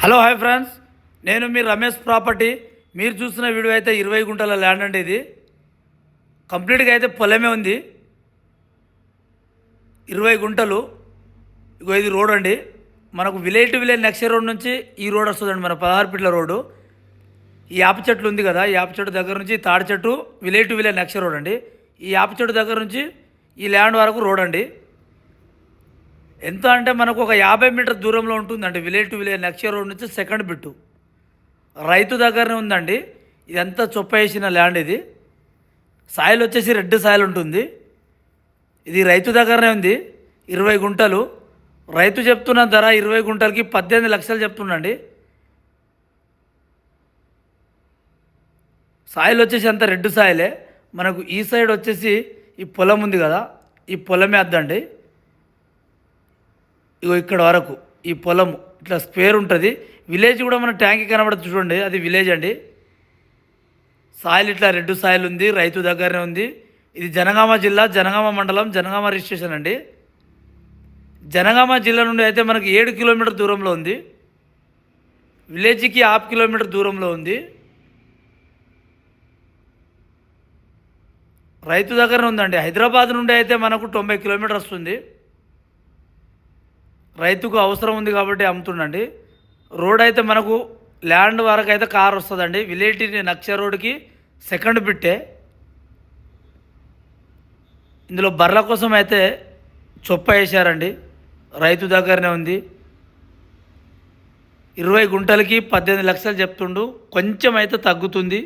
Hello hi friends, నేను మీ Ramesh property. మీరు చూస్తున్న వీడియో అయితే 20 గుంటల ల్యాండ్ అండి. ఇది కంప్లీట్గా అయితే పొలమే ఉంది. 20 గుంటలు. ఇగో ఇది రోడ్ అండి. మనకు village to village next road నుంచి ఈ రోడ్ వస్తుందండి. మన 16 ఫీట్ల రోడ్డు. ఈ యాప చెట్లు ఉంది కదా, ఈ యాప చెట్టు దగ్గర నుంచి తాడి చెట్టు village to village next road అండి. ఈ యాప చెట్టు దగ్గర నుంచి ఈ ల్యాండ్ వరకు రోడ్ అండి. ఎంత అంటే మనకు ఒక 50 మీటర్ దూరంలో ఉంటుందండి. Village to village next road నుంచి సెకండ్ బిట్టు రైతు దగ్గరనే ఉందండి. ఇదంతా చొప్ప వేసిన ల్యాండ్. ఇది సాయిల్ వచ్చేసి రెడ్ సాయిల్ ఉంటుంది. ఇది రైతు దగ్గరనే ఉంది. 20 గుంటలు రైతు చెప్తున్న ధర 20 గుంటలకి 18 లక్షలు చెప్తుండండి. సాయిల్ వచ్చేసి అంత రెడ్ సాయిలే. మనకు ఈ సైడ్ వచ్చేసి ఈ పొలం ఉంది కదా, ఈ పొలమే వద్దండి. ఇగో ఇక్కడ వరకు ఈ పొలం ఇట్లా స్క్వేర్ ఉంటుంది. విలేజ్ కూడా మన ట్యాంక్ కనబడుతుంది చూడండి, అది విలేజ్ అండి. సాయిల్ ఇట్లా రెడ్ సాయిల్ ఉంది, రైతు దగ్గరనే ఉంది. ఇది జనగామ జిల్లా, జనగామ మండలం, జనగామ రిజిస్ట్రేషన్ అండి. జనగామ జిల్లా నుండి అయితే మనకి 7 కిలోమీటర్ దూరంలో ఉంది. విలేజ్కి 1/2 కిలోమీటర్ దూరంలో ఉంది. రైతు దగ్గరనే ఉందండి. హైదరాబాద్ నుండి అయితే మనకు 90 కిలోమీటర్ వస్తుంది. రైతుకు అవసరం ఉంది కాబట్టి అమ్ముతుండండి. రోడ్ అయితే మనకు ల్యాండ్ వరకు అయితే కార్ వస్తుందండి. విలేజ్ నక్ష రోడ్కి సెకండ్ బిట్టే. ఇందులో బర్రెల కోసం అయితే చొప్ప వేశారండి. రైతు దగ్గరనే ఉంది. 20 గుంటలకి 18 లక్షలు చెప్తుండు. కొంచెం అయితే తగ్గుతుంది.